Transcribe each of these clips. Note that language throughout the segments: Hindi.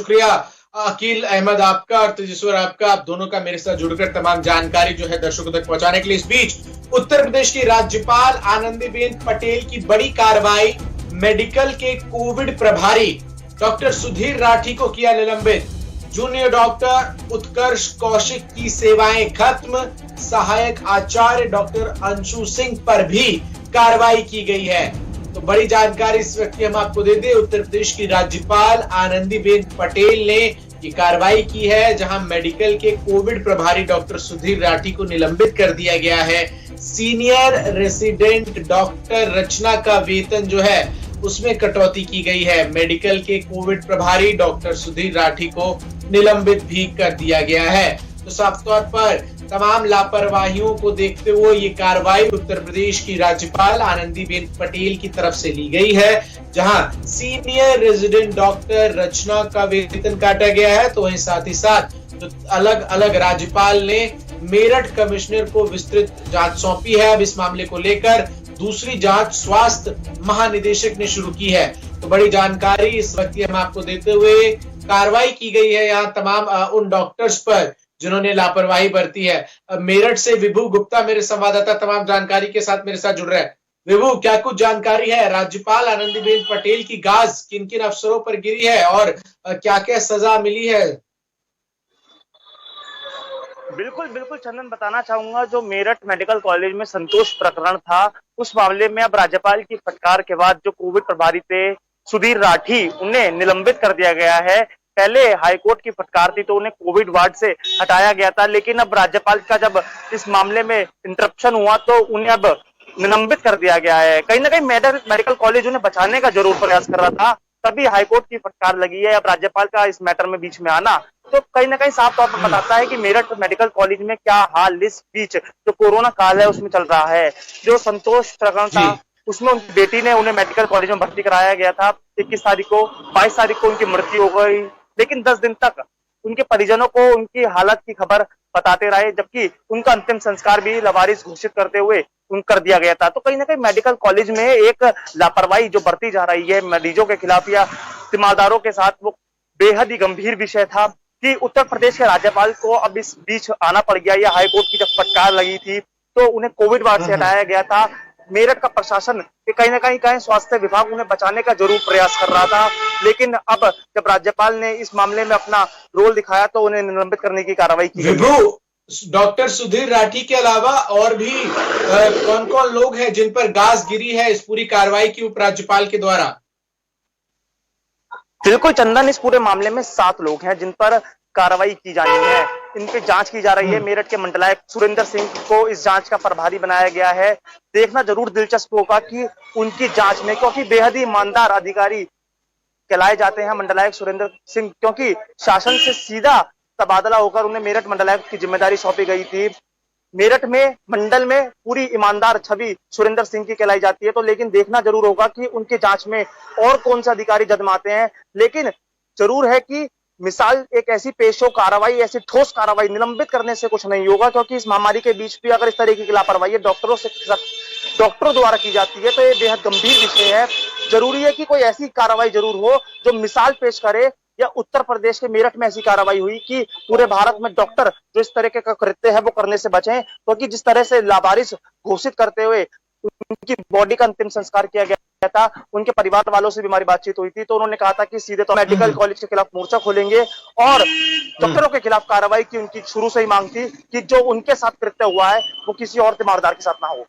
शुक्रिया अकील अहमद आपका और तेजस्वर आपका, आप दोनों का मेरे साथ जुड़कर तमाम जानकारी जो है दर्शकों तक पहुंचाने के लिए। इस बीच उत्तर प्रदेश की राज्यपाल आनंदीबेन पटेल की बड़ी कार्रवाई, मेडिकल के कोविड प्रभारी डॉक्टर सुधीर राठी को किया निलंबित। जूनियर डॉक्टर उत्कर्ष कौशिक की सेवाएं खत्म। सहायक आचार्य डॉक्टर अंशु सिंह पर भी कार्रवाई की गई है। तो बड़ी जानकारी इस वक्त की हम आपको दे दें, उत्तर प्रदेश की राज्यपाल आनंदीबेन पटेल ने ये कार्रवाई की है, जहां मेडिकल के कोविड प्रभारी डॉक्टर सुधीर राठी को निलंबित कर दिया गया है। सीनियर रेसिडेंट डॉक्टर रचना का वेतन जो है उसमें कटौती की गई है। मेडिकल के कोविड प्रभारी डॉक्टर सुधीर राठी को निलंबित भी कर दिया गया है। तो साफ तौर पर तमाम लापरवाहियों को देखते हुए ये कार्रवाई उत्तर प्रदेश की राज्यपाल आनंदीबेन पटेल की तरफ से ली गई है, जहां सीनियर रेजिडेंट डॉक्टर रचना का वेतन काटा गया है। तो वहीं साथ ही साथ तो अलग अलग राज्यपाल ने मेरठ कमिश्नर को विस्तृत जांच सौंपी है। अब इस मामले को लेकर दूसरी जांच स्वास्थ्य महानिदेशक ने शुरू की है। तो बड़ी जानकारी इस वक्त हम आपको देते हुए, कार्रवाई की गई है यहाँ तमाम उन डॉक्टर्स पर जिन्होंने लापरवाही बरती है। मेरठ से विभू गुप्ता मेरे संवाददाता तमाम जानकारी के साथ मेरे साथ जुड़ रहे हैं। विभू, क्या कुछ जानकारी है? राज्यपाल आनंदीबेन पटेल की गाज किन किन अफसरों पर गिरी है और क्या क्या सजा मिली है? बिल्कुल बिल्कुल चंदन, बताना चाहूंगा, जो मेरठ मेडिकल कॉलेज में संतोष प्रकरण था, उस मामले में अब राज्यपाल की फटकार के बाद जो कोविड प्रभारी थे सुधीर राठी, उन्हें निलंबित कर दिया गया है। पहले हाईकोर्ट की फटकार थी तो उन्हें कोविड वार्ड से हटाया गया था, लेकिन अब राज्यपाल का जब इस मामले में इंटरप्शन हुआ तो उन्हें अब निलंबित कर दिया गया है। कहीं ना कहीं मेडिकल कॉलेज उन्हें बचाने का जरूर प्रयास कर रहा था, तभी हाईकोर्ट की फटकार लगी है। अब राज्यपाल का इस मैटर में बीच में आना तो कहीं ना कहीं साफ तौर पर बताता है कि मेरठ मेडिकल कॉलेज में क्या हाल इस बीच जो कोरोना काल है उसमें चल रहा है। जो संतोष प्रकरण था उसमें उनकी बेटी ने उन्हें मेडिकल कॉलेज में भर्ती कराया गया था। 21 तारीख को, 22 तारीख को उनकी मृत्यु हो गई, लेकिन 10 दिन तक उनके परिजनों को उनकी हालत की खबर बताते रहे, जबकि उनका अंतिम संस्कार भी लावारिस घोषित करते हुए कर दिया गया था। तो कहीं ना कहीं मेडिकल कॉलेज में एक लापरवाही जो बरती जा रही है मरीजों के खिलाफ या तीमारदारों के साथ, वो बेहद ही गंभीर विषय था कि उत्तर प्रदेश के राज्यपाल को अब इस बीच आना पड़ गया। या हाईकोर्ट की जब फटकार लगी थी तो उन्हें कोविड वार्ड से हटाया गया था। मेरठ का प्रशासन कहीं ना कहीं स्वास्थ्य विभाग उन्हें बचाने का जरूर प्रयास कर रहा था, लेकिन अब जब राज्यपाल ने इस मामले में अपना रोल दिखाया तो उन्हें निलंबित करने की कार्रवाई की गई। डॉक्टर सुधीर राठी के अलावा और भी कौन कौन लोग हैं जिन पर गाज गिरी है इस पूरी कार्रवाई की उपराज्यपाल के द्वारा? बिल्कुल चंदन, इस पूरे मामले में 7 लोग हैं जिन पर कार्रवाई की जानी है, इन पे जांच की जा रही है। मेरठ के मंडलायुक्त सुरेंद्र सिंह को इस जांच का प्रभारी बनाया गया है। देखना जरूर दिलचस्प होगा कि उनकी जांच में, क्योंकि बेहद ही ईमानदार अधिकारी कहलाए जाते हैं मंडलायुक्त सुरेंद्र सिंह, क्योंकि शासन से सीधा तबादला होकर उन्हें मेरठ मंडलायुक्त की जिम्मेदारी सौंपी गई थी। मेरठ में मंडल में पूरी ईमानदार छवि सुरेंद्र सिंह की कहलाई जाती है। तो लेकिन देखना जरूर होगा कि उनकी जांच में और कौन से अधिकारी जदमाते हैं। लेकिन जरूर है कि मिसाल एक ऐसी पेश हो कार्रवाई, ऐसी ठोस कार्रवाई, निलंबित करने से कुछ नहीं होगा, क्योंकि इस महामारी के बीच भी अगर इस तरीके की लापरवाही डॉक्टरों द्वारा की जाती है तो ये बेहद गंभीर विषय है। जरूरी है कि कोई ऐसी कार्रवाई जरूर हो जो मिसाल पेश करे, या उत्तर प्रदेश के मेरठ में ऐसी कार्रवाई हुई कि पूरे भारत में डॉक्टर जो इस तरह का कृत्य है वो करने से बचें। क्योंकि जिस तरह से लावारिस घोषित करते हुए उनकी बॉडी का अंतिम संस्कार किया गया था, उनके परिवार वालों से भी हमारी बातचीत हुई थी तो उन्होंने कहा था कि सीधे तो मेडिकल कॉलेज के खिलाफ मोर्चा खोलेंगे और डॉक्टरों के खिलाफ कार्रवाई की उनकी शुरू से ही मांग थी कि जो उनके साथ कृत्य हुआ है वो किसी और तीमारदार के साथ ना हो।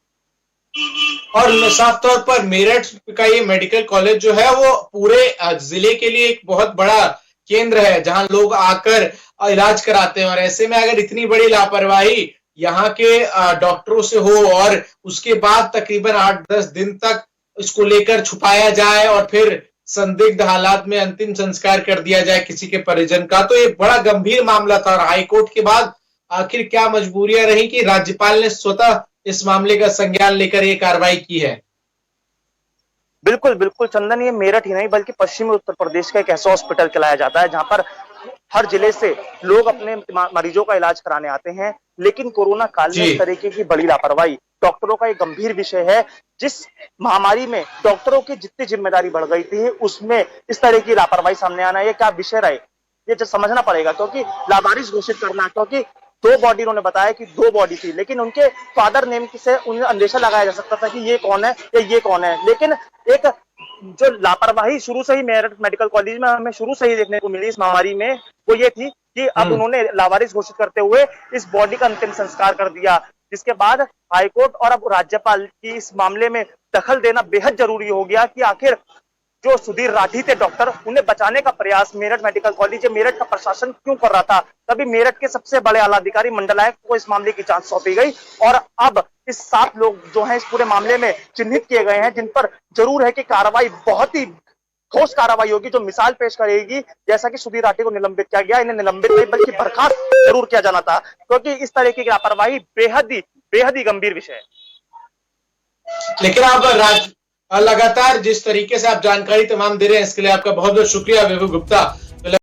और साफ तौर पर मेरठ का ये मेडिकल कॉलेज जो है वो पूरे जिले के लिए एक बहुत बड़ा केंद्र है जहां लोग आकर इलाज कराते हैं। और ऐसे में अगर इतनी बड़ी लापरवाही यहाँ के डॉक्टरों से हो और उसके बाद तकरीबन 8-10 दिन तक इसको लेकर छुपाया जाए और फिर संदिग्ध हालात में अंतिम संस्कार कर दिया जाए किसी के परिजन का, तो ये बड़ा गंभीर मामला था। और हाईकोर्ट के बाद आखिर क्या मजबूरियां रही कि राज्यपाल ने स्वतः इस मामले का संज्ञान लेकर ये कार्रवाई की है? बिल्कुल बिल्कुल चंदन, ये मेरठ ही नहीं बल्कि पश्चिमी उत्तर प्रदेश का एक ऐसा हॉस्पिटल कहलाया जाता है जहां पर हर जिले से लोग अपने मरीजों का इलाज कराने आते हैं। लेकिन कोरोना काल में इस तरीके की बड़ी लापरवाही डॉक्टरों का एक गंभीर विषय है। जिस महामारी में डॉक्टरों की जितनी जिम्मेदारी बढ़ गई थी उसमें इस तरह की लापरवाही सामने आना, ये क्या विषय रहे। ये जो समझना पड़ेगा, क्योंकि लावारिस घोषित करना, क्योंकि 2 बॉडी उन्होंने बताया कि 2 बॉडी थी, लेकिन उनके फादर नेम से उन्हें अंदेशा लगाया जा सकता था कि ये कौन है या ये कौन है। लेकिन एक जो लापरवाही शुरू से ही मेरठ मेडिकल कॉलेज में हमें शुरू से ही देखने को मिली इस महामारी में, वो ये थी कि अब उन्होंने लावारिस घोषित करते हुए इस बॉडी का अंतिम संस्कार कर दिया, जिसके बाद हाईकोर्ट और अब राज्यपाल की इस मामले में दखल देना बेहद जरूरी हो गया कि आखिर जो सुधीर राठी थे डॉक्टर, उन्हें बचाने का प्रयास मेरठ मेडिकल कॉलेज या मेरठ का प्रशासन क्यों कर रहा था। तभी मेरठ के सबसे बड़े आला अधिकारी मंडलायुक्त को इस मामले की जांच सौंपी गई और अब इस 7 लोग जो हैं इस पूरे मामले में चिन्हित किए गए हैं, जिन पर जरूर है कि कार्रवाई बहुत ही ठोस कार्रवाई होगी, जो मिसाल पेश करेगी। जैसा कि सुधीर राठी को निलंबित किया गया, इन्हें निलंबित नहीं बल्कि बर्खास्त जरूर किया जाना था, क्योंकि इस तरह की लापरवाही बेहद ही गंभीर विषय है। लेकिन आप लगातार जिस तरीके से आप जानकारी तमाम दे रहे हैं, इसके लिए आपका बहुत बहुत शुक्रिया वैभव गुप्ता।